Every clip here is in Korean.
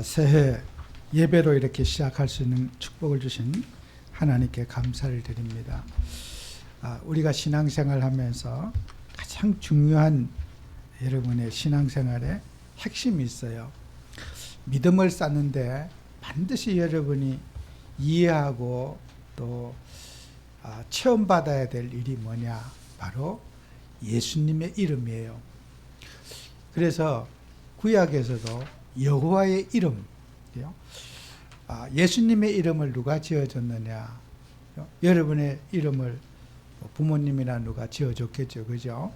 새해 예배로 이렇게 시작할 수 있는 축복을 주신 하나님께 감사를 드립니다. 우리가 신앙생활 하면서 가장 중요한 여러분의 신앙생활에 핵심이 있어요. 믿음을 쌓는데 반드시 여러분이 이해하고 또 체험받아야 될 일이 뭐냐? 바로 예수님의 이름이에요. 그래서 구약에서도 여호와의 이름, 예수님의 이름을 누가 지어줬느냐? 여러분의 이름을 부모님이나 누가 지어줬겠죠, 그죠?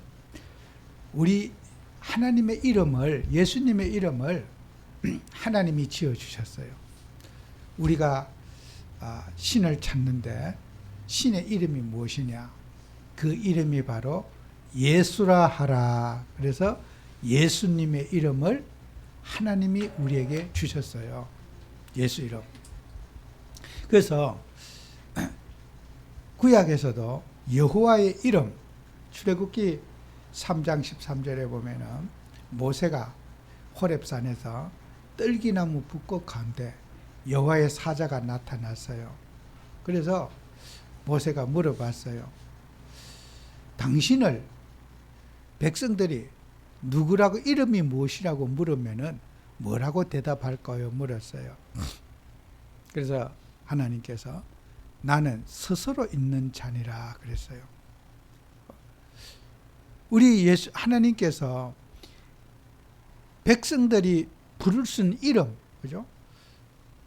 우리 하나님의 이름을, 예수님의 이름을 하나님이 지어주셨어요. 우리가 신을 찾는데 신의 이름이 무엇이냐? 그 이름이 바로 예수라 하라. 그래서 예수님의 이름을 하나님이 우리에게 주셨어요. 예수 이름. 그래서 구약에서도 여호와의 이름, 출애굽기 3장 13절에 보면은 모세가 호렙산에서 떨기나무 붓꽃 가운데 여호와의 사자가 나타났어요. 그래서 모세가 물어봤어요. 당신을 백성들이 누구라고, 이름이 무엇이라고 물으면은 뭐라고 대답할까요? 물었어요. 그래서 하나님께서 나는 스스로 있는 자니라 그랬어요. 우리 하나님께서 백성들이 부를 수 있는 이름, 그죠?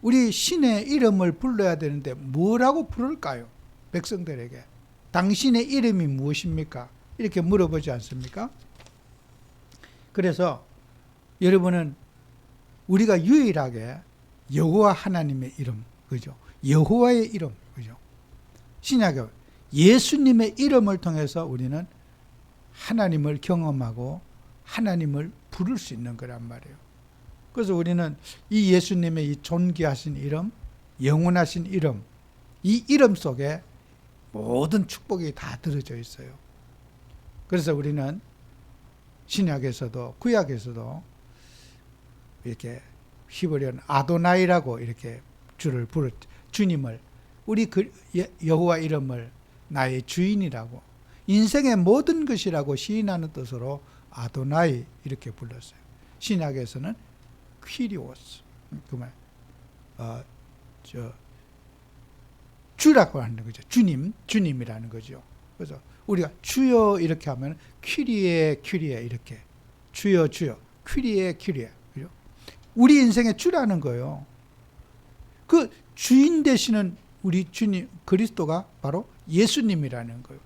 우리 신의 이름을 불러야 되는데 뭐라고 부를까요? 백성들에게. 당신의 이름이 무엇입니까? 이렇게 물어보지 않습니까? 그래서 여러분은 우리가 유일하게 여호와 하나님의 이름, 그죠? 여호와의 이름, 그죠? 신약에 예수님의 이름을 통해서 우리는 하나님을 경험하고 하나님을 부를 수 있는 거란 말이에요. 그래서 우리는 이 예수님의 이 존귀하신 이름, 영원하신 이름, 이 이름 속에 모든 축복이 다 들어져 있어요. 그래서 우리는 신약에서도 구약에서도 이렇게 히브리어는 아도나이라고 이렇게 주님을, 우리 여호와 이름을 나의 주인이라고, 인생의 모든 것이라고 시인하는 뜻으로 아도나이 이렇게 불렀어요. 신약에서는 퀴리오스, 그말 주라고 하는 거죠. 주님이라는 거죠. 그래서 우리가 주여 이렇게 하면 퀴리에 이렇게 주여 퀴리에 그죠? 우리 인생의 주라는 거예요. 그 주인 되시는 우리 주님 그리스도가 바로 예수님이라는 거예요.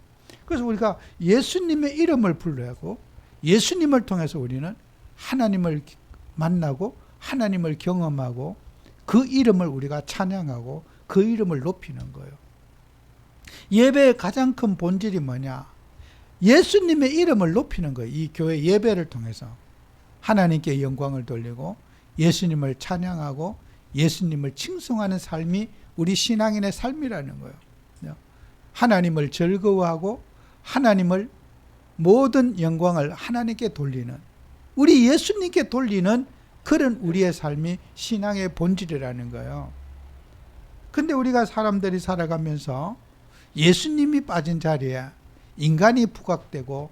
그래서 우리가 예수님의 이름을 불러야 하고 예수님을 통해서 우리는 하나님을 만나고 하나님을 경험하고 그 이름을 우리가 찬양하고 그 이름을 높이는 거예요. 예배의 가장 큰 본질이 뭐냐? 예수님의 이름을 높이는 거예요. 이 교회 예배를 통해서 하나님께 영광을 돌리고 예수님을 찬양하고 예수님을 칭송하는 삶이 우리 신앙인의 삶이라는 거예요. 하나님을 즐거워하고 하나님을 모든 영광을 하나님께 돌리는, 우리 예수님께 돌리는 그런 우리의 삶이 신앙의 본질이라는 거예요. 근데 우리가 사람들이 살아가면서 예수님이 빠진 자리에 인간이 부각되고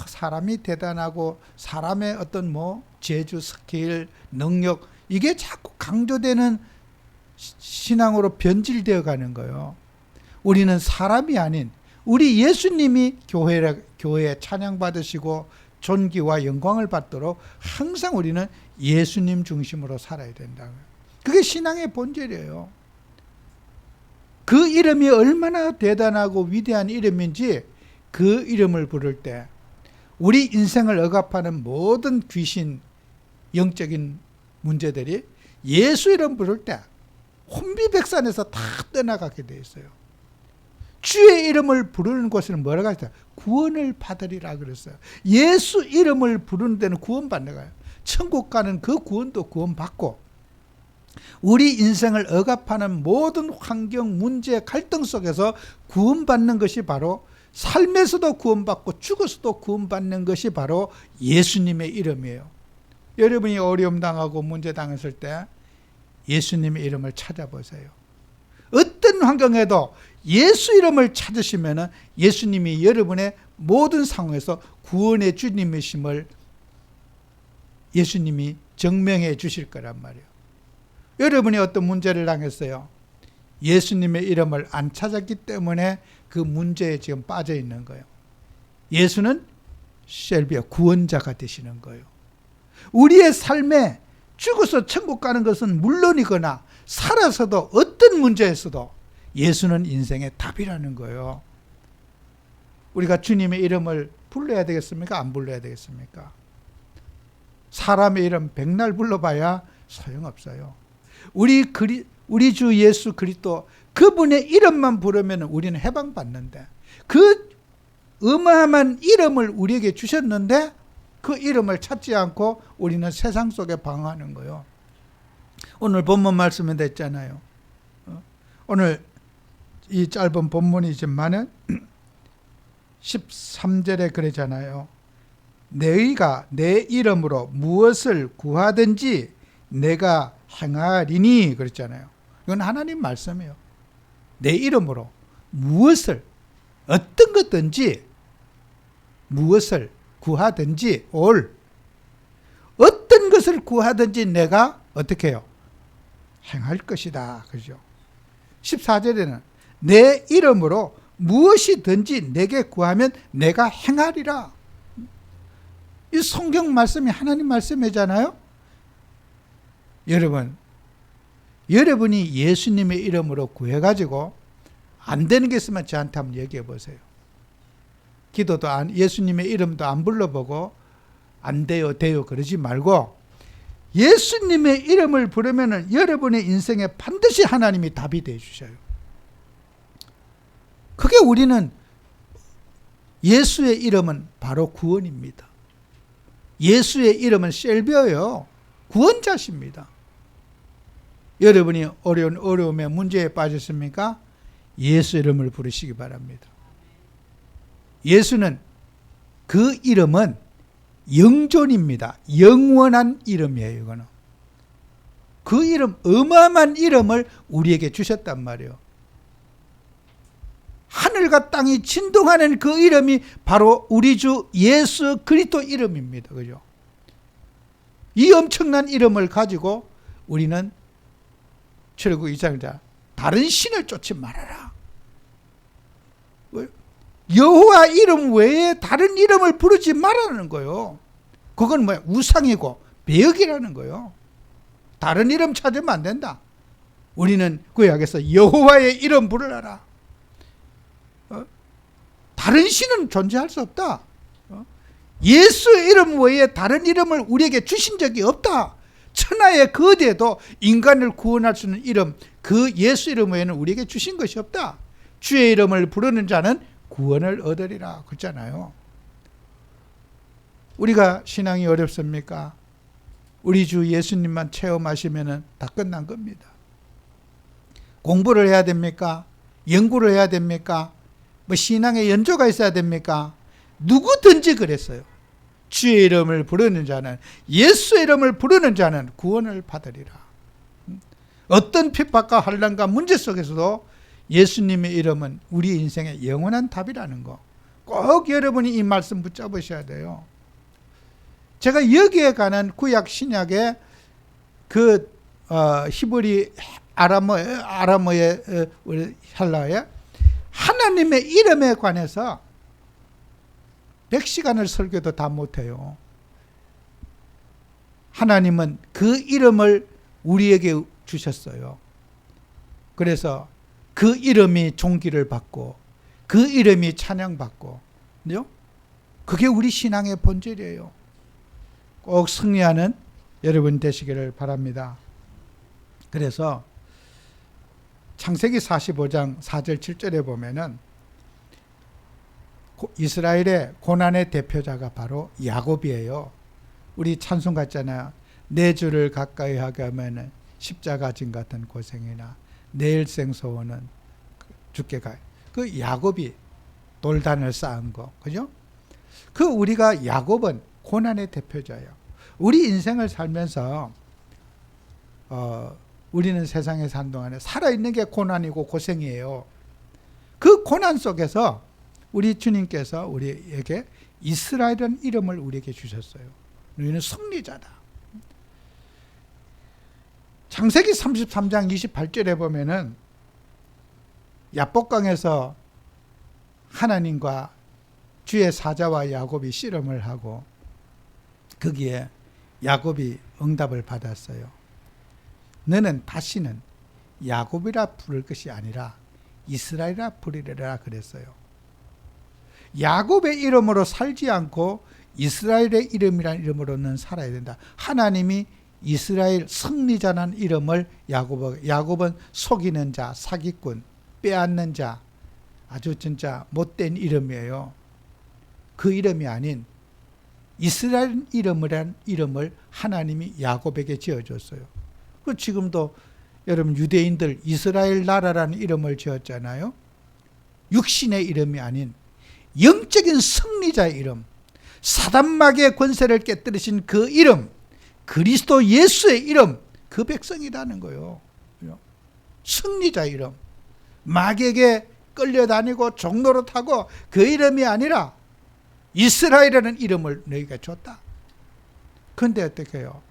사람이 대단하고 사람의 어떤 재주, 스킬, 능력, 이게 자꾸 강조되는 신앙으로 변질되어 가는 거예요. 우리는 사람이 아닌 우리 예수님이 교회에 찬양받으시고 존귀와 영광을 받도록 항상 우리는 예수님 중심으로 살아야 된다고요. 그게 신앙의 본질이에요. 그 이름이 얼마나 대단하고 위대한 이름인지 그 이름을 부를 때 우리 인생을 억압하는 모든 귀신, 영적인 문제들이 예수 이름 부를 때 혼비백산에서 다 떠나가게 돼 있어요. 주의 이름을 부르는 곳에는 뭐라고 했어요? 구원을 받으리라 그랬어요. 예수 이름을 부르는 데는 구원받는 거예요. 천국 가는 그 구원도 구원받고 우리 인생을 억압하는 모든 환경, 문제, 갈등 속에서 구원받는 것이 바로, 삶에서도 구원받고 죽어서도 구원받는 것이 바로 예수님의 이름이에요. 여러분이 어려움 당하고 문제 당했을 때 예수님의 이름을 찾아보세요. 어떤 환경에도 예수 이름을 찾으시면 예수님이 여러분의 모든 상황에서 구원의 주님이심을 예수님이 증명해 주실 거란 말이에요. 여러분이 어떤 문제를 당했어요. 예수님의 이름을 안 찾았기 때문에 그 문제에 지금 빠져 있는 거예요. 예수는 셀비아 구원자가 되시는 거예요. 우리의 삶에 죽어서 천국 가는 것은 물론이거나 살아서도 어떤 문제에서도 예수는 인생의 답이라는 거예요. 우리가 주님의 이름을 불러야 되겠습니까? 안 불러야 되겠습니까? 사람의 이름 백날 불러봐야 소용없어요. 우리 주 예수 그리스도 그분의 이름만 부르면 우리는 해방받는데, 그 어마어마한 이름을 우리에게 주셨는데 그 이름을 찾지 않고 우리는 세상 속에 방황하는 거예요. 오늘 본문 말씀에 됐잖아요. 오늘 이 짧은 본문이지만은 13절에 그러잖아요. 너희가 내 이름으로 무엇을 구하든지 내가 행하리니 그랬잖아요. 이건 하나님 말씀이에요. 내 이름으로 무엇을, 어떤 것든지 무엇을 구하든지 어떤 것을 구하든지 내가 어떻게 해요? 행할 것이다. 그죠? 14절에는 내 이름으로 무엇이든지 내게 구하면 내가 행하리라. 이 성경 말씀이 하나님 말씀이잖아요. 여러분이 예수님의 이름으로 구해가지고 안 되는 게 있으면 저한테 한번 얘기해 보세요. 기도도 예수님의 이름도 안 불러보고 안 돼요 그러지 말고 예수님의 이름을 부르면 여러분의 인생에 반드시 하나님이 답이 되어 주셔요. 그게 우리는 예수의 이름은 바로 구원입니다. 예수의 이름은 셀비어요. 구원자십니다. 여러분이 어려움에 문제에 빠졌습니까? 예수 이름을 부르시기 바랍니다. 예수는 그 이름은 영존입니다. 영원한 이름이에요. 이거는. 그 이름, 어마어마한 이름을 우리에게 주셨단 말이에요. 하늘과 땅이 진동하는 그 이름이 바로 우리 주 예수 그리스도 이름입니다. 그죠? 이 엄청난 이름을 가지고 우리는 출애굽 2장자 다른 신을 쫓지 말아라. 여호와 이름 외에 다른 이름을 부르지 말라는 거예요. 그건 뭐야? 우상이고 배역이라는 거예요. 다른 이름 찾으면 안 된다. 우리는 구약에서 여호와의 이름 부르라. 다른 신은 존재할 수 없다. 예수의 이름 외에 다른 이름을 우리에게 주신 적이 없다. 천하의 그 어디에도 인간을 구원할 수 있는 이름, 그 예수 이름 외에는 우리에게 주신 것이 없다. 주의 이름을 부르는 자는 구원을 얻으리라 그랬잖아요. 우리가 신앙이 어렵습니까? 우리 주 예수님만 체험하시면 다 끝난 겁니다. 공부를 해야 됩니까? 연구를 해야 됩니까? 뭐 신앙의 연조가 있어야 됩니까? 누구든지 그랬어요. 주의 이름을 부르는 자는, 예수의 이름을 부르는 자는 구원을 받으리라. 어떤 핍박과 환난과 문제 속에서도 예수님의 이름은 우리 인생의 영원한 답이라는 거, 꼭 여러분이 이 말씀 붙잡으셔야 돼요. 제가 여기에 관한 구약 신약의 그 히브리 아람어의 헬라어의 하나님의 이름에 관해서 100시간을 설교도 다 못해요. 하나님은 그 이름을 우리에게 주셨어요. 그래서 그 이름이 존귀를 받고 그 이름이 찬양받고, 그게 우리 신앙의 본질이에요. 꼭 승리하는 여러분 되시기를 바랍니다. 그래서 창세기 45장 4절 7절에 보면은 이스라엘의 고난의 대표자가 바로 야곱이에요. 우리 찬송 같잖아요. 내 주를 가까이 하게 하면 십자가 진 같은 고생이나 내 일생 소원은 주께 가요. 그 야곱이 돌단을 쌓은 거, 그죠? 그 우리가 야곱은 고난의 대표자예요. 우리 인생을 살면서 우리는 세상에 사는 동안에 살아있는 게 고난이고 고생이에요. 그 고난 속에서 우리 주님께서 우리에게 이스라엘이라는 이름을 우리에게 주셨어요. 너희는 승리자다. 창세기 33장 28절에 보면은 야복강에서 하나님과 주의 사자와 야곱이 씨름을 하고 거기에 야곱이 응답을 받았어요. 너는 다시는 야곱이라 부를 것이 아니라 이스라엘이라 부르리라 그랬어요. 야곱의 이름으로 살지 않고 이스라엘의 이름이라는 이름으로는 살아야 된다. 하나님이 이스라엘 승리자라는 이름을 야곱은 속이는 자, 사기꾼, 빼앗는 자, 아주 진짜 못된 이름이에요. 그 이름이 아닌 이스라엘 이름을 하나님이 야곱에게 지어줬어요. 그 지금도 여러분 유대인들 이스라엘 나라라는 이름을 지었잖아요. 육신의 이름이 아닌 영적인 승리자의 이름, 사단마귀의 권세를 깨뜨리신 그 이름, 그리스도 예수의 이름, 그 백성이라는 거예요. 승리자의 이름. 마귀에게 끌려다니고 종로로 타고 그 이름이 아니라 이스라엘이라는 이름을 너희가 줬다. 그런데 어떻게 해요?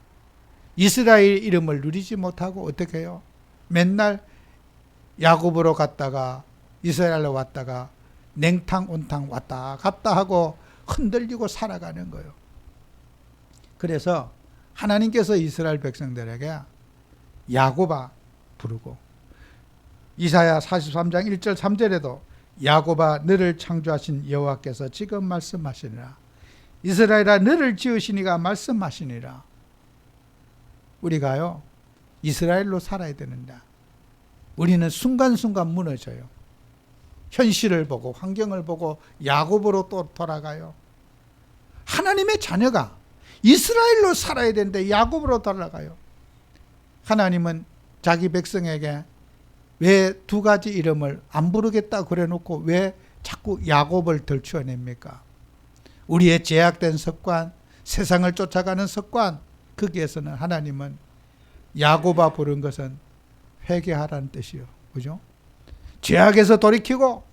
이스라엘 이름을 누리지 못하고 어떻게 해요? 맨날 야곱으로 갔다가 이스라엘로 왔다가 냉탕 온탕 왔다 갔다 하고 흔들리고 살아가는 거예요. 그래서 하나님께서 이스라엘 백성들에게 야곱아 부르고 이사야 43장 1절 3절에도 야곱아 너를 창조하신 여호와께서 지금 말씀하시니라. 이스라엘아 너를 지으시니가 말씀하시니라. 우리가요 이스라엘로 살아야 되는데 우리는 순간순간 무너져요. 현실을 보고 환경을 보고 야곱으로 또 돌아가요. 하나님의 자녀가 이스라엘로 살아야 되는데 야곱으로 돌아가요. 하나님은 자기 백성에게 왜 두 가지 이름을 안 부르겠다 그래놓고 왜 자꾸 야곱을 들추어냅니까? 우리의 제약된 습관, 세상을 쫓아가는 습관, 거기에서는 하나님은 야곱아 부른 것은 회개하라는 뜻이요. 그죠? 죄악에서 돌이키고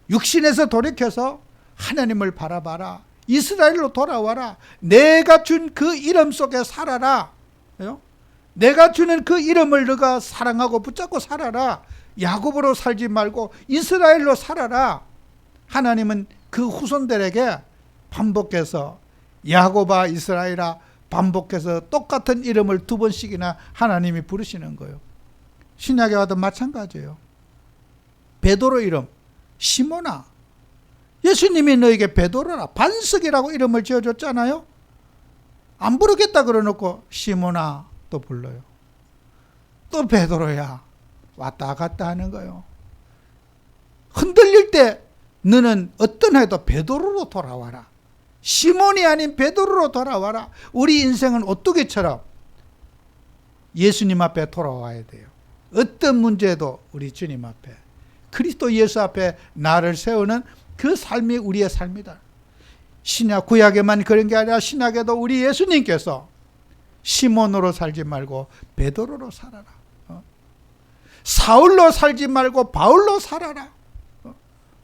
육신에서 돌이켜서 하나님을 바라봐라. 이스라엘로 돌아와라. 내가 준 그 이름 속에 살아라. 내가 주는 그 이름을 너가 사랑하고 붙잡고 살아라. 야곱으로 살지 말고 이스라엘로 살아라. 하나님은 그 후손들에게 반복해서 야곱아 이스라엘아 반복해서 똑같은 이름을 두 번씩이나 하나님이 부르시는 거예요. 신약에 와도 마찬가지예요. 베드로 이름 시몬아. 예수님이 너에게 베드로라 반석이라고 이름을 지어줬잖아요. 안 부르겠다 그러놓고 시몬아 또 불러요. 또 베드로야 왔다 갔다 하는 거예요. 흔들릴 때 너는 어떤 해도 베드로로 돌아와라. 시몬이 아닌 베드로로 돌아와라. 우리 인생은 오뚜기처럼 예수님 앞에 돌아와야 돼요. 어떤 문제도 우리 주님 앞에 그리스도 예수 앞에 나를 세우는 그 삶이 우리의 삶이다. 신약 구약에만 그런 게 아니라 신약에도 우리 예수님께서 시몬으로 살지 말고 베드로로 살아라. 사울로 살지 말고 바울로 살아라.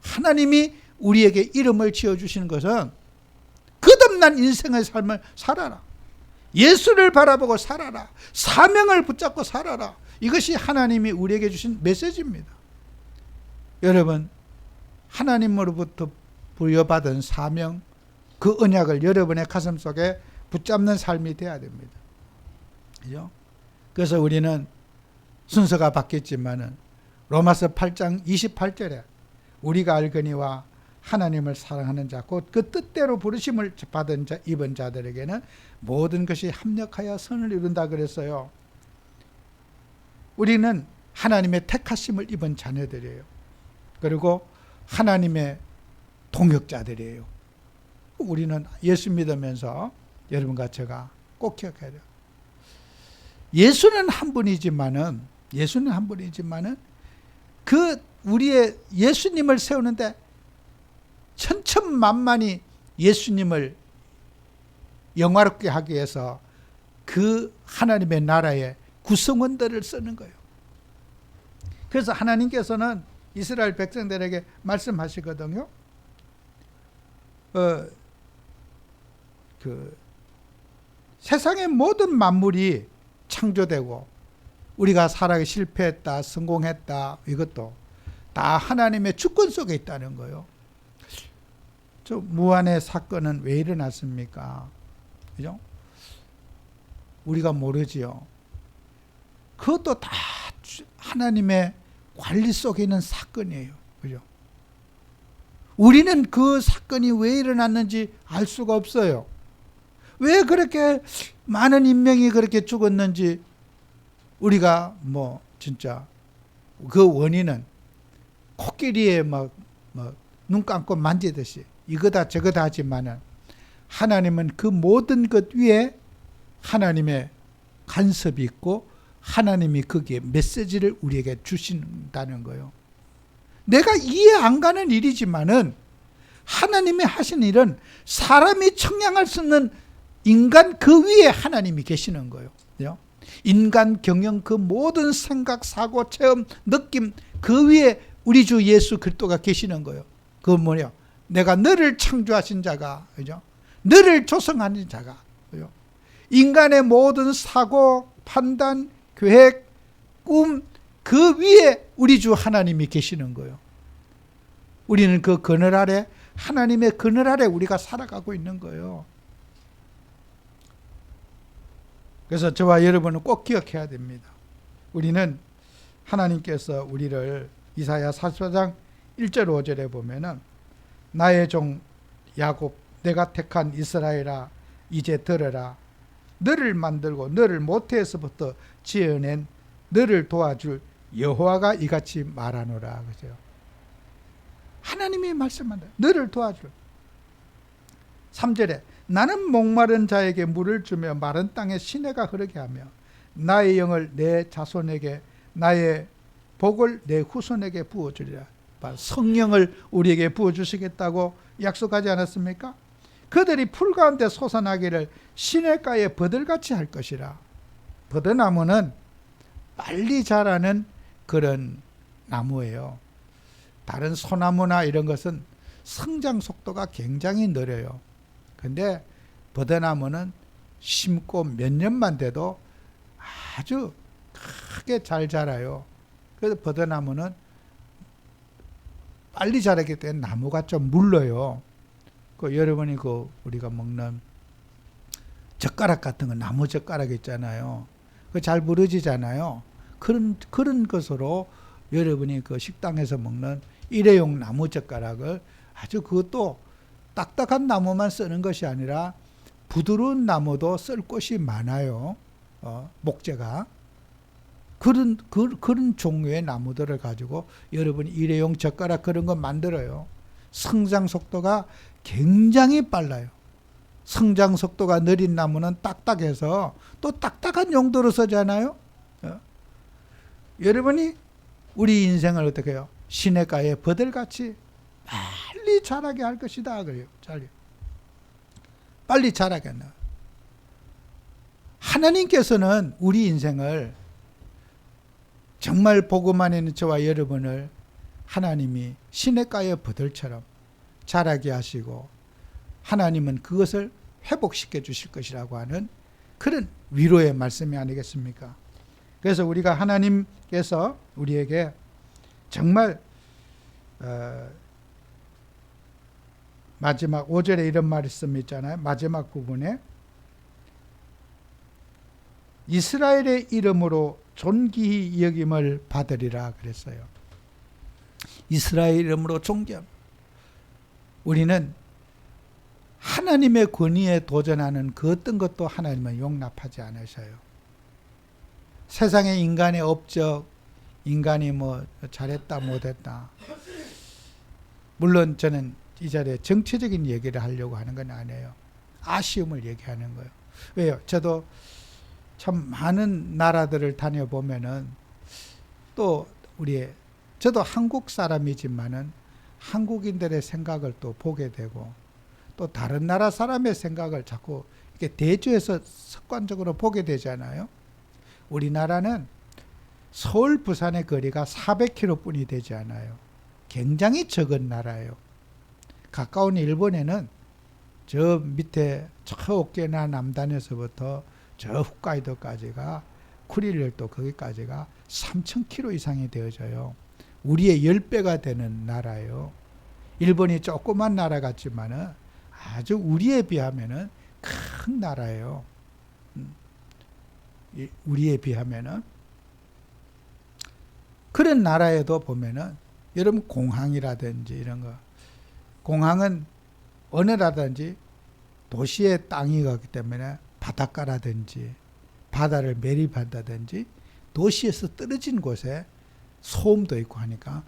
하나님이 우리에게 이름을 지어주시는 것은 거듭난 인생의 삶을 살아라. 예수를 바라보고 살아라. 사명을 붙잡고 살아라. 이것이 하나님이 우리에게 주신 메시지입니다. 여러분 하나님으로부터 부여받은 사명 그 언약을 여러분의 가슴 속에 붙잡는 삶이 되어야 됩니다. 그죠? 그래서 우리는 순서가 바뀌었지만은 로마서 8장 28절에 우리가 알거니와 하나님을 사랑하는 자 곧 그 뜻대로 부르심을 받은 자 입은 자들에게는 모든 것이 합력하여 선을 이룬다 그랬어요. 우리는 하나님의 택하심을 입은 자녀들이에요. 그리고 하나님의 동역자들이에요. 우리는 예수 믿으면서 여러분과 제가 꼭 기억해야 돼요. 예수는 한 분이지만은 그 우리의 예수님을 세우는데 천천만만이 예수님을 영화롭게 하기 위해서 그 하나님의 나라의 구성원들을 쓰는 거예요. 그래서 하나님께서는 이스라엘 백성들에게 말씀하시거든요. 세상의 모든 만물이 창조되고 우리가 살아가기 실패했다, 성공했다, 이것도 다 하나님의 주권 속에 있다는 거예요. 저 무한의 사건은 왜 일어났습니까? 그죠? 우리가 모르지요. 그것도 다 하나님의 관리 속에 있는 사건이에요. 그죠? 우리는 그 사건이 왜 일어났는지 알 수가 없어요. 왜 그렇게 많은 인명이 그렇게 죽었는지 우리가 진짜 그 원인은 코끼리에 눈 감고 만지듯이 이거다 저거다 하지만은 하나님은 그 모든 것 위에 하나님의 간섭이 있고 하나님이 거기에 메시지를 우리에게 주신다는 거예요. 내가 이해 안 가는 일이지만은 하나님이 하신 일은 사람이 청량할 수 없는 인간 그 위에 하나님이 계시는 거예요. 인간 경영 그 모든 생각, 사고, 체험, 느낌 그 위에 우리 주 예수 그리스도가 계시는 거예요. 그건 뭐냐? 내가 너를 창조하신 자가, 그죠? 너를 조성하는 자가, 그죠? 인간의 모든 사고, 판단, 계획, 꿈 그 위에 우리 주 하나님이 계시는 거예요. 우리는 그 그늘 아래, 하나님의 그늘 아래 우리가 살아가고 있는 거예요. 그래서 저와 여러분은 꼭 기억해야 됩니다. 우리는 하나님께서 우리를 이사야 44장 1절 5절에 보면은 나의 종 야곱 내가 택한 이스라엘아 이제 들어라. 너를 만들고 너를 모태에서부터 지어낸 너를 도와줄 여호와가 이같이 말하노라. 그죠? 하나님이 말씀한다. 너를 도와줄. 3절에 나는 목마른 자에게 물을 주며 마른 땅에 시내가 흐르게 하며 나의 영을 내 자손에게 나의 복을 내 후손에게 부어주리라. 성령을 우리에게 부어주시겠다고 약속하지 않았습니까? 그들이 풀 가운데 솟아나기를 시냇가에 버들같이 할 것이라. 버드나무는 빨리 자라는 그런 나무예요. 다른 소나무나 이런 것은 성장 속도가 굉장히 느려요. 근데 버드나무는 심고 몇 년만 돼도 아주 크게 잘 자라요. 그래서 버드나무는 빨리 자라기 때문에 나무가 좀 물러요. 여러분이 우리가 먹는 젓가락 같은 거, 나무 젓가락 있잖아요. 잘 부러지잖아요. 그런 것으로 여러분이 그 식당에서 먹는 일회용 나무 젓가락을 아주 그것도 딱딱한 나무만 쓰는 것이 아니라 부드러운 나무도 쓸 곳이 많아요. 목재가. 그런 종류의 나무들을 가지고 여러분이 일회용 젓가락 그런 거 만들어요. 성장 속도가 굉장히 빨라요. 성장 속도가 느린 나무는 딱딱해서 또 딱딱한 용도로 쓰잖아요. 여러분이 우리 인생을 어떻게 해요? 시냇가에 버들같이 빨리 자라게 할 것이다. 그래요. 빨리 자라게 한다. 하나님께서는 우리 인생을 정말 복음 안에 있는 저와 여러분을 하나님이 시냇가의 버들처럼 자라게 하시고 하나님은 그것을 회복시켜 주실 것이라고 하는 그런 위로의 말씀이 아니겠습니까? 그래서 우리가 하나님께서 우리에게 정말 마지막 5절에 이런 말씀이 있잖아요. 마지막 부분에 이스라엘의 이름으로 존귀히 여김을 받으리라 그랬어요. 이스라엘 이름으로 존귀함. 우리는 하나님의 권위에 도전하는 그 어떤 것도 하나님은 용납하지 않으셔요. 세상의 인간의 업적, 인간이 잘했다 못했다. 물론 저는 이 자리에 정치적인 얘기를 하려고 하는 건 아니에요. 아쉬움을 얘기하는 거예요. 왜요? 저도 참 많은 나라들을 다녀보면은 또 저도 한국 사람이지만은 한국인들의 생각을 또 보게 되고 또 다른 나라 사람의 생각을 자꾸 이렇게 대조해서 습관적으로 보게 되잖아요. 우리나라는 서울, 부산의 거리가 400km 뿐이 되지 않아요. 굉장히 적은 나라예요. 가까운 일본에는 저 밑에 저 오키나와 남단에서부터 저 홋카이도까지가 쿠릴열도 거기까지가 3,000km 이상이 되어져요. 우리의 10배가 되는 나라예요. 일본이 조그만 나라 같지만은 아주 우리에 비하면은 큰 나라예요. 우리에 비하면은. 그런 나라에도 보면은 여러분 공항이라든지 이런 거, 공항은 어느라든지 도시의 땅이 가기 때문에 바닷가라든지 바다를 매립한다든지 도시에서 떨어진 곳에 소음도 있고 하니까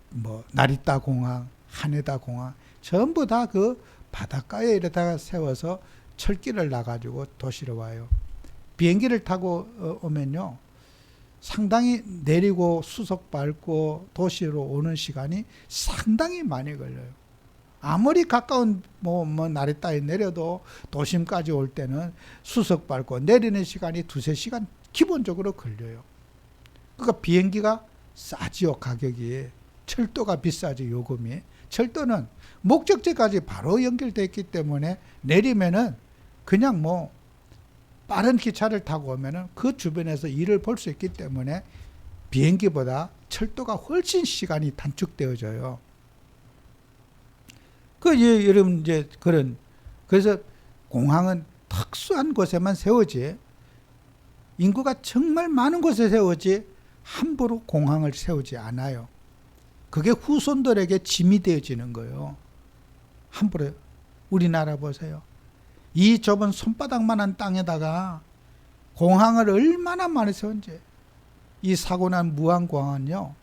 뭐 나리타 공항, 하네다 공항 전부 다 그 바닷가에 이러다가 세워서 철길을 놔가지고 도시로 와요. 비행기를 타고 오면요, 상당히 내리고 수속 밟고 도시로 오는 시간이 상당히 많이 걸려요. 아무리 가까운 나리타에 내려도 도심까지 올 때는 수속 밟고 내리는 시간이 2-3시간 기본적으로 걸려요. 그러니까 비행기가 싸지요, 가격이. 철도가 비싸지, 요금이. 철도는 목적지까지 바로 연결되어 있기 때문에 내리면은 그냥 빠른 기차를 타고 오면은 그 주변에서 일을 볼 수 있기 때문에 비행기보다 철도가 훨씬 시간이 단축되어져요. 여러분 그래서 공항은 특수한 곳에만 세우지, 인구가 정말 많은 곳에 세우지 함부로 공항을 세우지 않아요. 그게 후손들에게 짐이 되어지는 거예요. 함부로. 우리나라 보세요. 이 좁은 손바닥만한 땅에다가 공항을 얼마나 많이 세운지. 이 사고난 무안공항은요,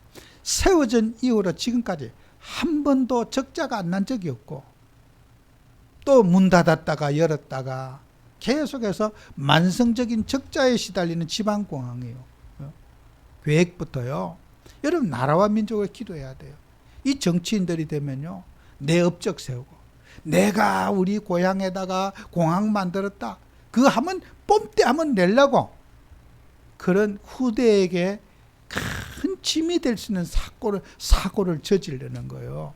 세워진 이후로 지금까지 한 번도 적자가 안 난 적이 없고, 또 문 닫았다가 열었다가 계속해서 만성적인 적자에 시달리는 지방공항이에요. 계획부터요. 여러분, 나라와 민족을 기도해야 돼요. 이 정치인들이 되면요, 내 업적 세우고 내가 우리 고향에다가 공항 만들었다, 그거 하면 뽐때 하면 내려고, 그런 후대에게 큰 짐이 될 수 있는 사고를 저지르는 거예요.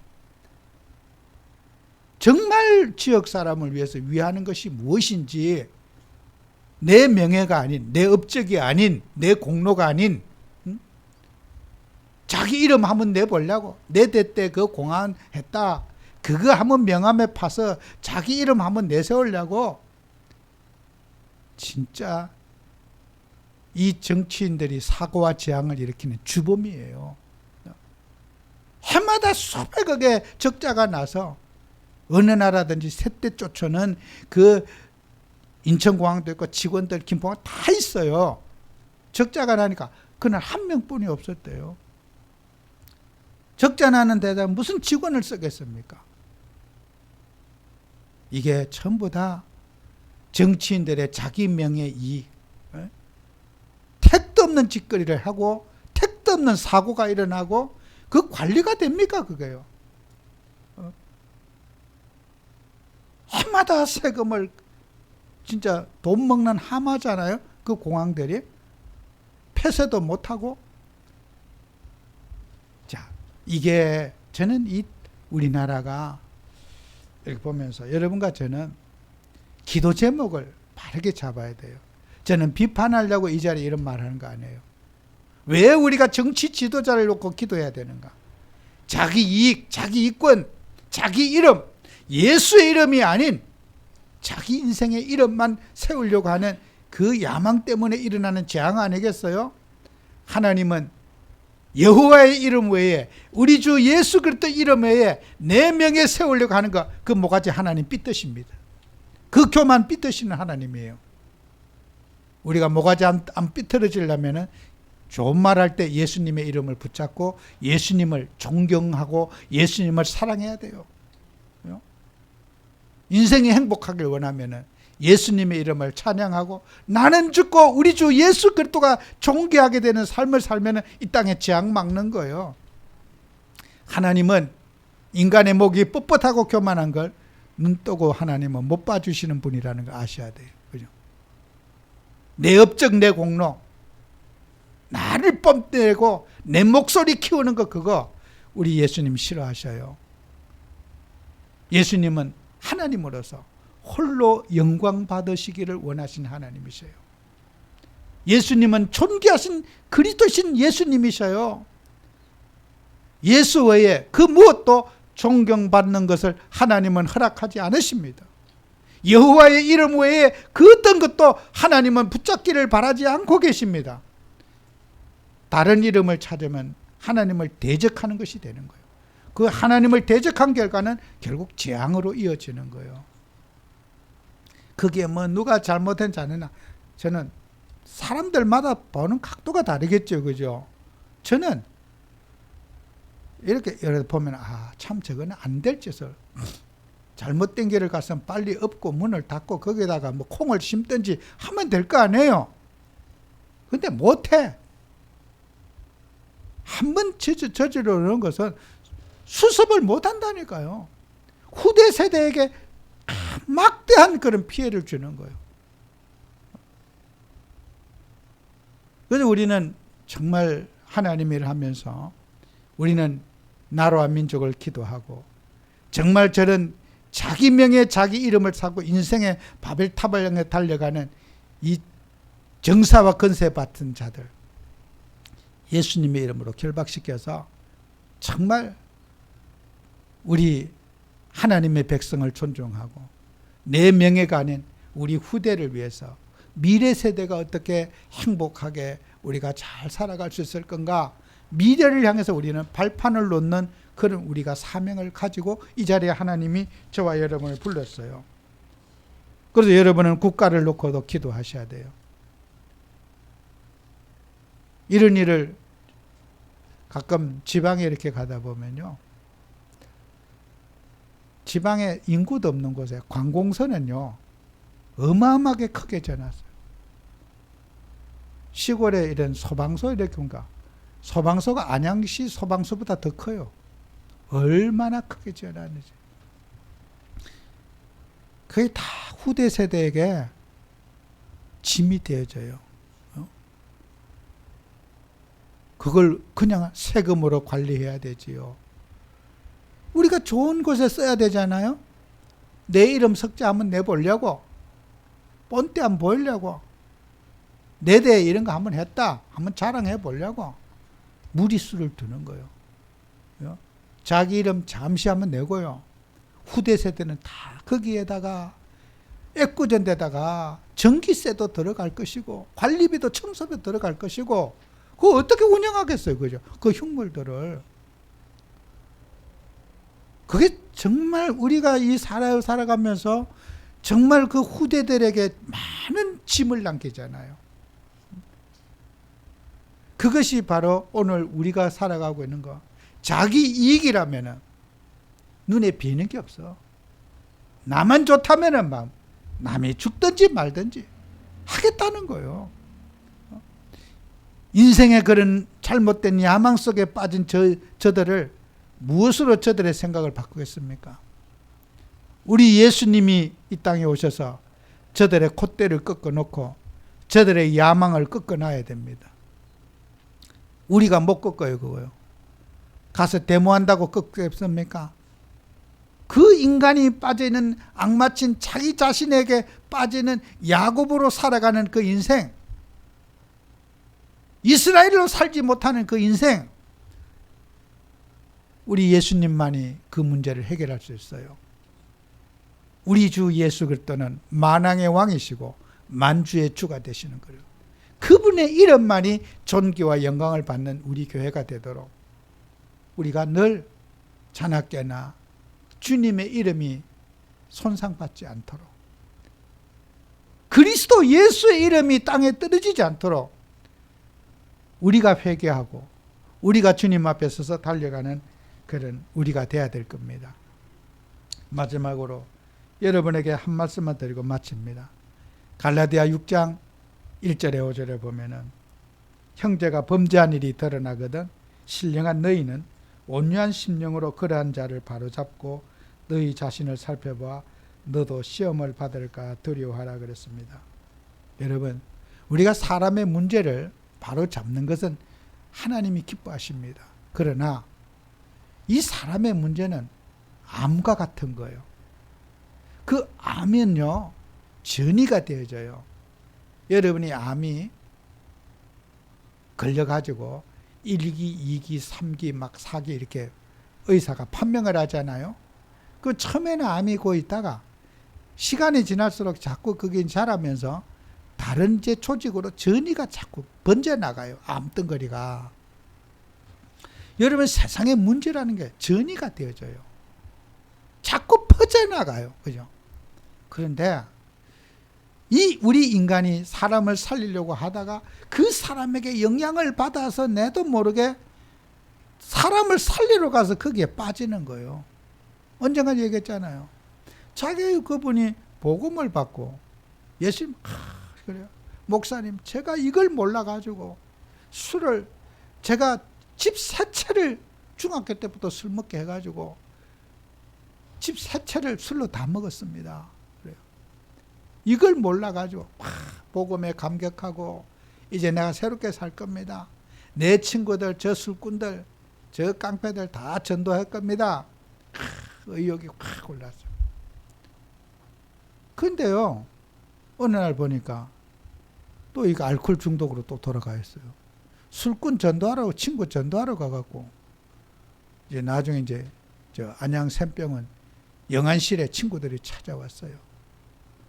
정말 지역 사람을 위해서 위하는 것이 무엇인지, 내 명예가 아닌, 내 업적이 아닌, 내 공로가 아닌, 자기 이름 한번 내보려고, 내 대 때 그 공항 했다, 그거 한번 명함에 파서 자기 이름 한번 내세우려고, 진짜 이 정치인들이 사고와 재앙을 일으키는 주범이에요. 해마다 수백억의 적자가 나서 어느 나라든지 새떼 쫓아는 그 인천공항도 있고 직원들 김포공항 다 있어요. 적자가 나니까 그날 한 명뿐이 없었대요. 적자 나는 데다 무슨 직원을 쓰겠습니까? 이게 전부 다 정치인들의 자기 명예 이익, 택도 없는 짓거리를 하고 택도 없는 사고가 일어나고, 그 관리가 됩니까 그게요? 해마다 세금을, 진짜 돈 먹는 하마잖아요. 그 공항들이 폐쇄도 못하고. 자, 이게 저는 이 우리나라가 이렇게 보면서 여러분과 저는 기도 제목을 바르게 잡아야 돼요. 저는 비판하려고 이 자리에 이런 말 하는 거 아니에요. 왜 우리가 정치 지도자를 놓고 기도해야 되는가? 자기 이익, 자기 이권, 자기 이름, 예수의 이름이 아닌 자기 인생의 이름만 세우려고 하는 그 야망 때문에 일어나는 재앙 아니겠어요? 하나님은 여호와의 이름 외에, 우리 주 예수 그리스도 이름 외에 내 명예 세우려고 하는 거, 그 모가지 하나님 삐뜻입니다. 그 교만 삐뜻이는 하나님이에요. 우리가 모가지 안 삐뚤어지려면 좋은 말 할 때 예수님의 이름을 붙잡고 예수님을 존경하고 예수님을 사랑해야 돼요. 인생이 행복하길 원하면 예수님의 이름을 찬양하고, 나는 죽고 우리 주 예수 그리스도가 존귀하게 되는 삶을 살면 이 땅에 재앙 막는 거예요. 하나님은 인간의 목이 뻣뻣하고 교만한 걸 눈 뜨고 하나님은 못 봐주시는 분이라는 거 아셔야 돼요. 그죠? 내 업적, 내 공로, 나를 뽐내고 내 목소리 키우는 거, 그거 우리 예수님 싫어하셔요. 예수님은 하나님으로서 홀로 영광 받으시기를 원하신 하나님이셔요. 예수님은 존귀하신 그리스도신 예수님이셔요. 예수 외에 그 무엇도 존경받는 것을 하나님은 허락하지 않으십니다. 여호와의 이름 외에 그 어떤 것도 하나님은 붙잡기를 바라지 않고 계십니다. 다른 이름을 찾으면 하나님을 대적하는 것이 되는 거예요. 그 하나님을 대적한 결과는 결국 재앙으로 이어지는 거예요. 그게 뭐 누가 잘못한 자느냐, 저는 사람들마다 보는 각도가 다르겠죠. 그죠? 저는 이렇게 보면 참 저거는 안 될 짓을, 잘못된 길을 갔으면 빨리 엎고 문을 닫고 거기다가 뭐 콩을 심든지 하면 될 거 아니에요. 근데 못해. 한번 저지르는 것은 수습을 못한다니까요. 후대 세대에게 막대한 그런 피해를 주는 거예요. 그래서 우리는 정말 하나님 일을 하면서 우리는 나라와 민족을 기도하고, 정말 저런 자기 명예 자기 이름을 쌓고 인생의 바벨탑을 향해 달려가는 이 정사와 건세 받은 자들 예수님의 이름으로 결박시켜서 정말 우리 하나님의 백성을 존중하고 내 명예가 아닌 우리 후대를 위해서 미래 세대가 어떻게 행복하게 우리가 잘 살아갈 수 있을 건가, 미래를 향해서 우리는 발판을 놓는 그런 우리가 사명을 가지고 이 자리에 하나님이 저와 여러분을 불렀어요. 그래서 여러분은 국가를 놓고도 기도하셔야 돼요. 이런 일을 가끔 지방에 이렇게 가다 보면요, 지방에 인구도 없는 곳에 관공서는요 어마어마하게 크게 지어놨어요. 시골에 이런 소방서 이렇게 뭔가, 소방서가 안양시 소방서보다 더 커요. 얼마나 크게 지어놨는지. 그게 다 후대 세대에게 짐이 되어져요. 그걸 그냥 세금으로 관리해야 되지요. 우리가 좋은 곳에 써야 되잖아요. 내 이름 석자 한번 내보려고, 본때 한번 보이려고, 내 대 이런 거 한번 했다 한번 자랑해 보려고 무리수를 두는 거예요. 자기 이름 잠시 한번 내고요, 후대 세대는 다 거기에다가 애꿎은 데다가 전기세도 들어갈 것이고 관리비도 청소비도 들어갈 것이고, 그거 어떻게 운영하겠어요. 그죠? 그 흉물들을. 그게 정말 우리가 이 살아가면서 정말 그 후대들에게 많은 짐을 남기잖아요. 그것이 바로 오늘 우리가 살아가고 있는 거. 자기 이익이라면은 눈에 비는 게 없어. 나만 좋다면은 막 남이 죽든지 말든지 하겠다는 거예요. 인생의 그런 잘못된 야망 속에 빠진 저들을 무엇으로 저들의 생각을 바꾸겠습니까? 우리 예수님이 이 땅에 오셔서 저들의 콧대를 꺾어놓고 저들의 야망을 꺾어놔야 됩니다. 우리가 못 꺾어요. 그거요. 가서 데모한다고 꺾겠습니까? 그 인간이 빠지는, 악마친 자기 자신에게 빠지는 야곱으로 살아가는 그 인생, 이스라엘로 살지 못하는 그 인생, 우리 예수님만이 그 문제를 해결할 수 있어요. 우리 주 예수 그리스도는 만왕의 왕이시고 만주의 주가 되시는 거예요. 그분의 이름만이 존귀와 영광을 받는 우리 교회가 되도록 우리가 늘 자나깨나 주님의 이름이 손상받지 않도록, 그리스도 예수의 이름이 땅에 떨어지지 않도록 우리가 회개하고 우리가 주님 앞에 서서 달려가는 그런 우리가 돼야 될 겁니다. 마지막으로 여러분에게 한 말씀만 드리고 마칩니다. 갈라디아 6장 1절에 5절에 보면은 형제가 범죄한 일이 드러나거든 신령한 너희는 온유한 심령으로 그러한 자를 바로잡고 너희 자신을 살펴봐 너도 시험을 받을까 두려워하라 그랬습니다. 여러분, 우리가 사람의 문제를 바로 잡는 것은 하나님이 기뻐하십니다. 그러나 이 사람의 문제는 암과 같은 거예요. 그 암은요, 전이가 되어져요. 여러분이 암이 걸려가지고 1기, 2기, 3기, 막 4기 이렇게 의사가 판명을 하잖아요. 그 처음에는 암이 고 있다가 시간이 지날수록 자꾸 그게 자라면서 다른 이제 조직으로 전이가 자꾸 번져나가요. 암덩어리가. 여러분, 세상의 문제라는 게 전이가 되어져요. 자꾸 퍼져나가요. 그죠? 그런데 우리 인간이 사람을 살리려고 하다가 그 사람에게 영향을 받아서 내도 모르게 사람을 살리러 가서 거기에 빠지는 거예요. 언젠가 얘기했잖아요. 자기 그분이 복음을 받고 예수님, 그래요. 목사님, 제가 이걸 몰라가지고 술을, 제가 집 세 채를 중학교 때부터 술 먹게 해가지고 집 세 채를 술로 다 먹었습니다. 그래요. 이걸 몰라가지고 복음에 감격하고 이제 내가 새롭게 살 겁니다. 내 친구들, 저 술꾼들, 저 깡패들 다 전도할 겁니다. 의욕이 확 올랐어요. 근데요, 어느 날 보니까 또 이거 알코올 중독으로 또 돌아가 있어요. 술꾼 전도하라고, 친구 전도하러 가갖고 이제 나중에 이제 저 안양 샘병원 영안실에 친구들이 찾아왔어요.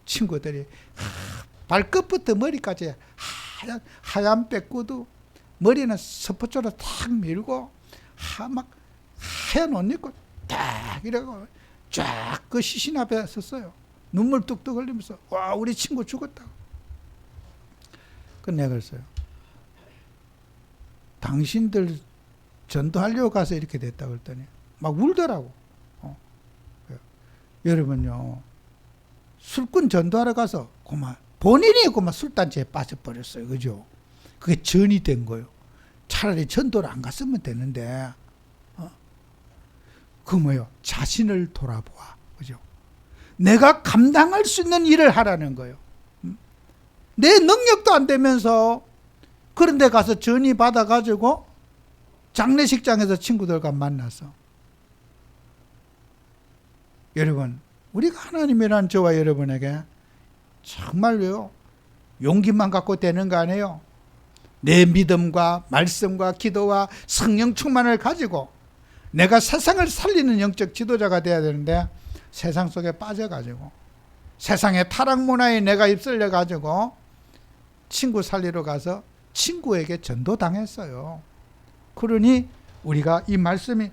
친구들이 발끝부터 머리까지 하얀 빼꾸도, 머리는 스포츠로 탁 밀고 막 하얀 옷 입고 딱 이러고 쫙 그 시신 앞에 섰어요. 눈물 뚝뚝 흘리면서 와, 우리 친구 죽었다고. 그 내가 그랬어요. 당신들 전도하려고 가서 이렇게 됐다고 그랬더니 막 울더라고. 여러분요, 술꾼 전도하러 가서 그만 본인이 그만 술단지에 빠져버렸어요. 그죠? 그게 전이 된 거예요. 차라리 전도를 안 갔으면 되는데, 그 뭐예요? 자신을 돌아보아. 그죠? 내가 감당할 수 있는 일을 하라는 거예요. 내 능력도 안 되면서 그런 데 가서 전이 받아가지고 장례식장에서 친구들과 만나서, 여러분, 우리가 하나님이란 저와 여러분에게 정말요, 용기만 갖고 되는 거 아니에요. 내 믿음과 말씀과 기도와 성령 충만을 가지고 내가 세상을 살리는 영적 지도자가 돼야 되는데, 세상 속에 빠져가지고 세상의 타락 문화에 내가 휩쓸려 가지고 친구 살리러 가서 친구에게 전도당했어요. 그러니 우리가 이 말씀이,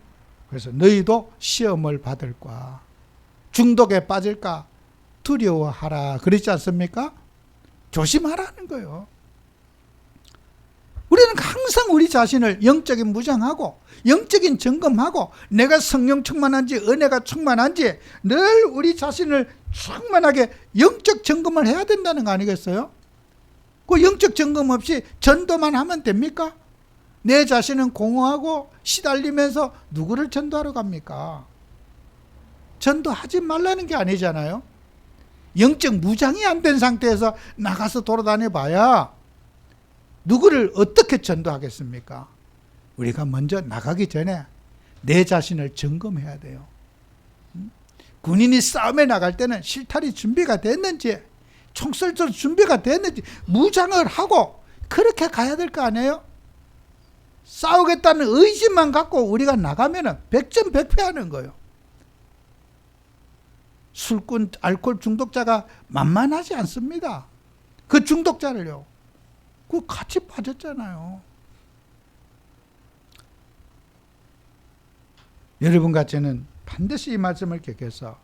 그래서 너희도 시험을 받을까, 중독에 빠질까 두려워하라 그랬지 않습니까? 조심하라는 거예요. 우리는 항상 우리 자신을 영적인 무장하고 영적인 점검하고 내가 성령 충만한지 은혜가 충만한지 늘 우리 자신을 충만하게 영적 점검을 해야 된다는 거 아니겠어요? 그 영적 점검 없이 전도만 하면 됩니까? 내 자신은 공허하고 시달리면서 누구를 전도하러 갑니까? 전도하지 말라는 게 아니잖아요. 영적 무장이 안 된 상태에서 나가서 돌아다녀 봐야 누구를 어떻게 전도하겠습니까? 우리가 먼저 나가기 전에 내 자신을 점검해야 돼요. 군인이 싸움에 나갈 때는 실타리 준비가 됐는지, 총 쏠 준비가 됐는지 무장을 하고 그렇게 가야 될 거 아니에요? 싸우겠다는 의지만 갖고 우리가 나가면 백전백패하는 거예요. 술꾼, 알코올 중독자가 만만하지 않습니다. 그 중독자를요, 그 같이 빠졌잖아요. 여러분과 저는 반드시 이 말씀을 기억해서,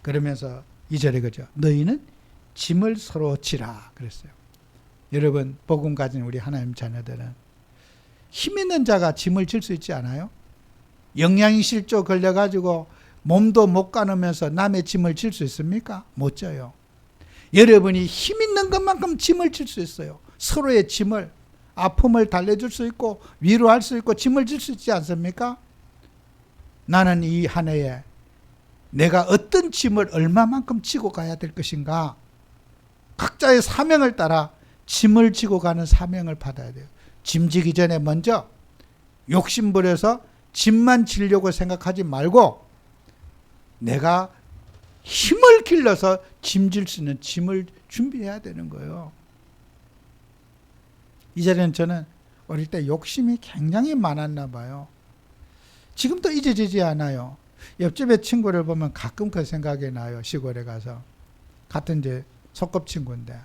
그러면서 2절에 그죠? 너희는 짐을 서로 지라 그랬어요. 여러분, 복음 가진 우리 하나님 자녀들은 힘 있는 자가 짐을 질 수 있지 않아요? 영양실조 걸려가지고 몸도 못 가누면서 남의 짐을 질 수 있습니까? 못 져요. 여러분이 힘 있는 것만큼 짐을 질 수 있어요. 서로의 짐을, 아픔을 달래줄 수 있고 위로할 수 있고 짐을 질 수 있지 않습니까? 나는 이 한 해에 내가 어떤 짐을 얼마만큼 지고 가야 될 것인가. 각자의 사명을 따라 짐을 지고 가는 사명을 받아야 돼요. 짐 지기 전에 먼저 욕심부려서 짐만 지려고 생각하지 말고 내가 힘을 길러서 짐질 수 있는 짐을 준비해야 되는 거예요. 이전에는 저는 어릴 때 욕심이 굉장히 많았나 봐요. 지금도 잊어지지 않아요. 옆집에 친구를 보면 가끔 그 생각이 나요. 시골에 가서. 같은 이제 소꿉친구인데.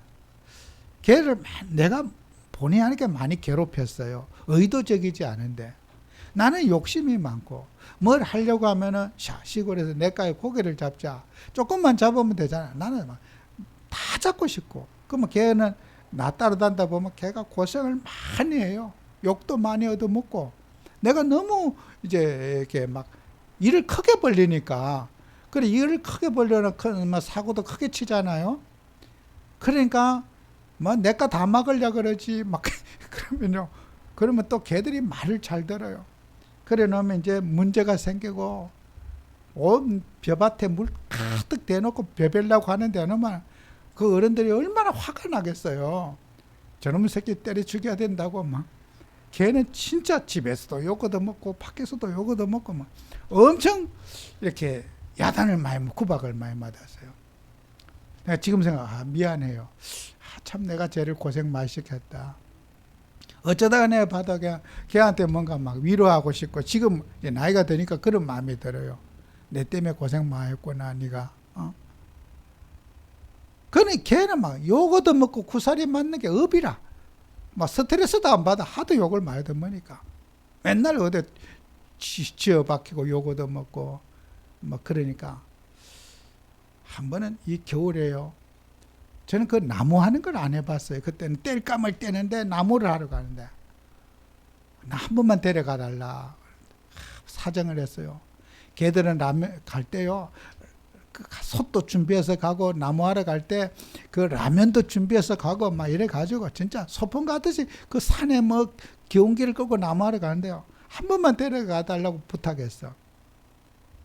걔를 내가 본의 아니게 많이 괴롭혔어요. 의도적이지 않은데. 나는 욕심이 많고 뭘 하려고 하면은 시골에서 내과에 고개를 잡자. 조금만 잡으면 되잖아. 나는 막 다 잡고 싶고. 그러면 걔는 나 따라다니다 보면 걔가 고생을 많이 해요. 욕도 많이 얻어먹고. 내가 너무 이제 이렇게 막 일을 크게 벌리니까. 그래, 일을 크게 벌려면 사고도 크게 치잖아요. 그러니까 뭐 내가 다 막으려 그러지. 막 그러면요. 그러면 또 걔들이 말을 잘 들어요. 그래 놓으면 이제 문제가 생기고 온 벼밭에 물 가득 대놓고 벼벨라고 하는데 어느만 그 어른들이 얼마나 화가 나겠어요. 저놈의 새끼 때려 죽여야 된다고 막. 걔는 진짜 집에서도 욕 얻어먹고 밖에서도 욕 얻어먹고 막 엄청 이렇게 야단을 많이 구박을 많이 받았어요. 내가 지금 미안해요. 참 내가 쟤를 고생 많이 시켰다. 어쩌다가 내가 봐도 그냥 걔한테 뭔가 막 위로하고 싶고 지금 나이가 드니까 그런 마음이 들어요. 내 때문에 고생 많이 했구나 네가. 그러니 걔는 막 욕 얻어먹고 구살이 맞는 게 업이라. 막 스트레스도 안 받아. 하도 욕을 많이 얻어먹으니까. 맨날 어디 지어박히고 욕 얻어먹고 막 그러니까 한 번은 이 겨울에요. 저는 그 나무 하는 걸 안 해봤어요. 그때는 땔감을 떼는데 나무를 하러 가는데 나 한 번만 데려가 달라 사정을 했어요. 걔들은 라면 갈 때요. 그 솥도 준비해서 가고 나무하러 갈 때 그 라면도 준비해서 가고 막 이래 가지고 진짜 소풍 가듯이 그 산에 뭐 기온기를 끌고 나무하러 가는데요. 한 번만 데려가 달라고 부탁했어.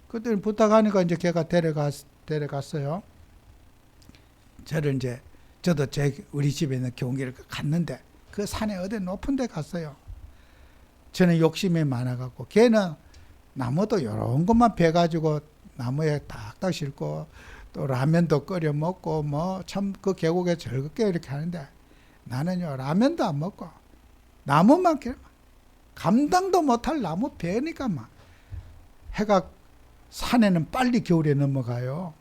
그때는 부탁하니까 이제 걔가 데려갔어요. 저를 이제 저도 우리 집에 있는 기온기를 갔는데 그 산에 어디 높은 데 갔어요. 저는 욕심이 많아갖고 걔는 나무도 이런 것만 베가지고 나무에 딱딱 싣고 또 라면도 끓여 먹고 뭐 참 그 계곡에 즐겁게 이렇게 하는데 나는요 라면도 안 먹고 나무만 감당도 못할 나무 베니까 막 해가 산에는 빨리 겨울에 넘어가요.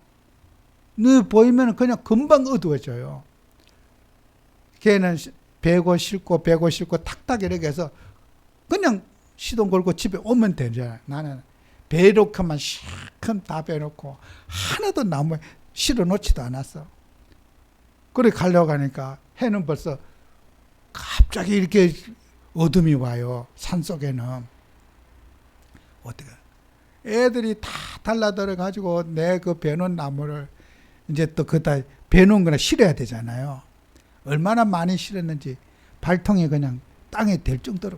너 보이면 그냥 금방 어두워져요. 걔는 베고 싣고 탁탁 이렇게 해서 그냥 시동 걸고 집에 오면 되잖아요. 나는 베놓고만 시큰 다 베놓고 하나도 나무에 실어놓지도 않았어. 그래 가려고 하니까 해는 벌써 갑자기 이렇게 어둠이 와요. 산속에는. 어떻게 애들이 다 달라들어 가지고 내 그 베놓은 나무를 이제 또 그다 베놓은 거나 실어야 되잖아요. 얼마나 많이 실었는지 발통이 그냥 땅에 댈 정도로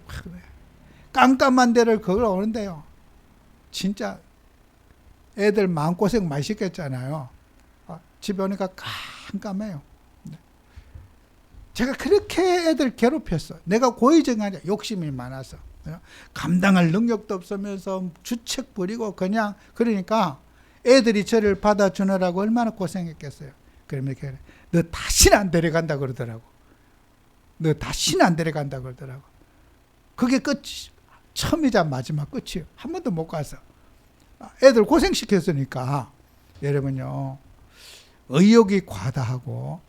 깜깜한 데를 그걸 오는데요. 진짜 애들 마음고생 많이 시켰잖아요. 집에 오니까 깜깜해요. 제가 그렇게 애들 괴롭혔어. 내가 고의적이 아니라 욕심이 많아서. 감당할 능력도 없으면서 주책 부리고 그냥 그러니까 애들이 저를 받아주느라고 얼마나 고생했겠어요. 그러면 너 다시는 안 데려간다 그러더라고. 너 다시는 안 데려간다 그러더라고. 그게 끝이 처음이자 마지막 끝이에요. 한 번도 못 가서. 애들 고생시켰으니까 여러분요. 의욕이 과다하고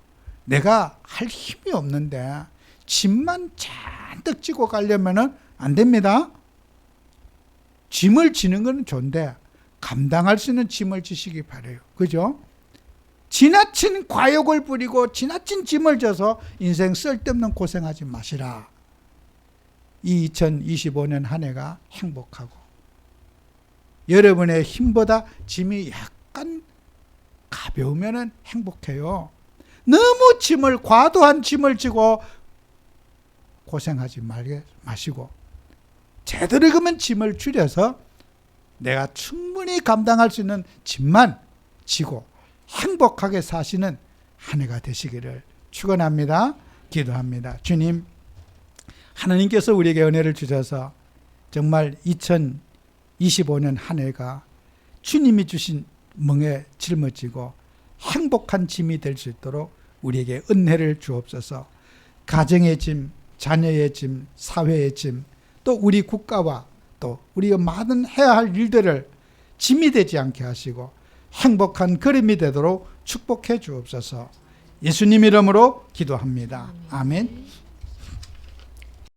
내가 할 힘이 없는데 짐만 잔뜩 지고 가려면은 안 됩니다. 짐을 지는 건 좋은데 감당할 수 있는 짐을 지시기 바라요. 그죠? 지나친 과욕을 부리고 지나친 짐을 져서 인생 쓸데없는 고생하지 마시라. 이 2025년 한 해가 행복하고 여러분의 힘보다 짐이 약간 가벼우면 행복해요. 너무 과도한 짐을 지고 고생하지 마시고 제대로 그러면 짐을 줄여서 내가 충분히 감당할 수 있는 짐만 지고 행복하게 사시는 한 해가 되시기를 축원합니다. 기도합니다. 주님, 하나님께서 우리에게 은혜를 주셔서 정말 2025년 한 해가 주님이 주신 멍에 짊어지고 행복한 짐이 될 수 있도록 우리에게 은혜를 주옵소서. 가정의 짐, 자녀의 짐, 사회의 짐, 또 우리 국가와 또 우리가 많은 해야 할 일들을 짐이 되지 않게 하시고 행복한 걸음이 되도록 축복해 주옵소서. 예수님 이름으로 기도합니다. 아멘.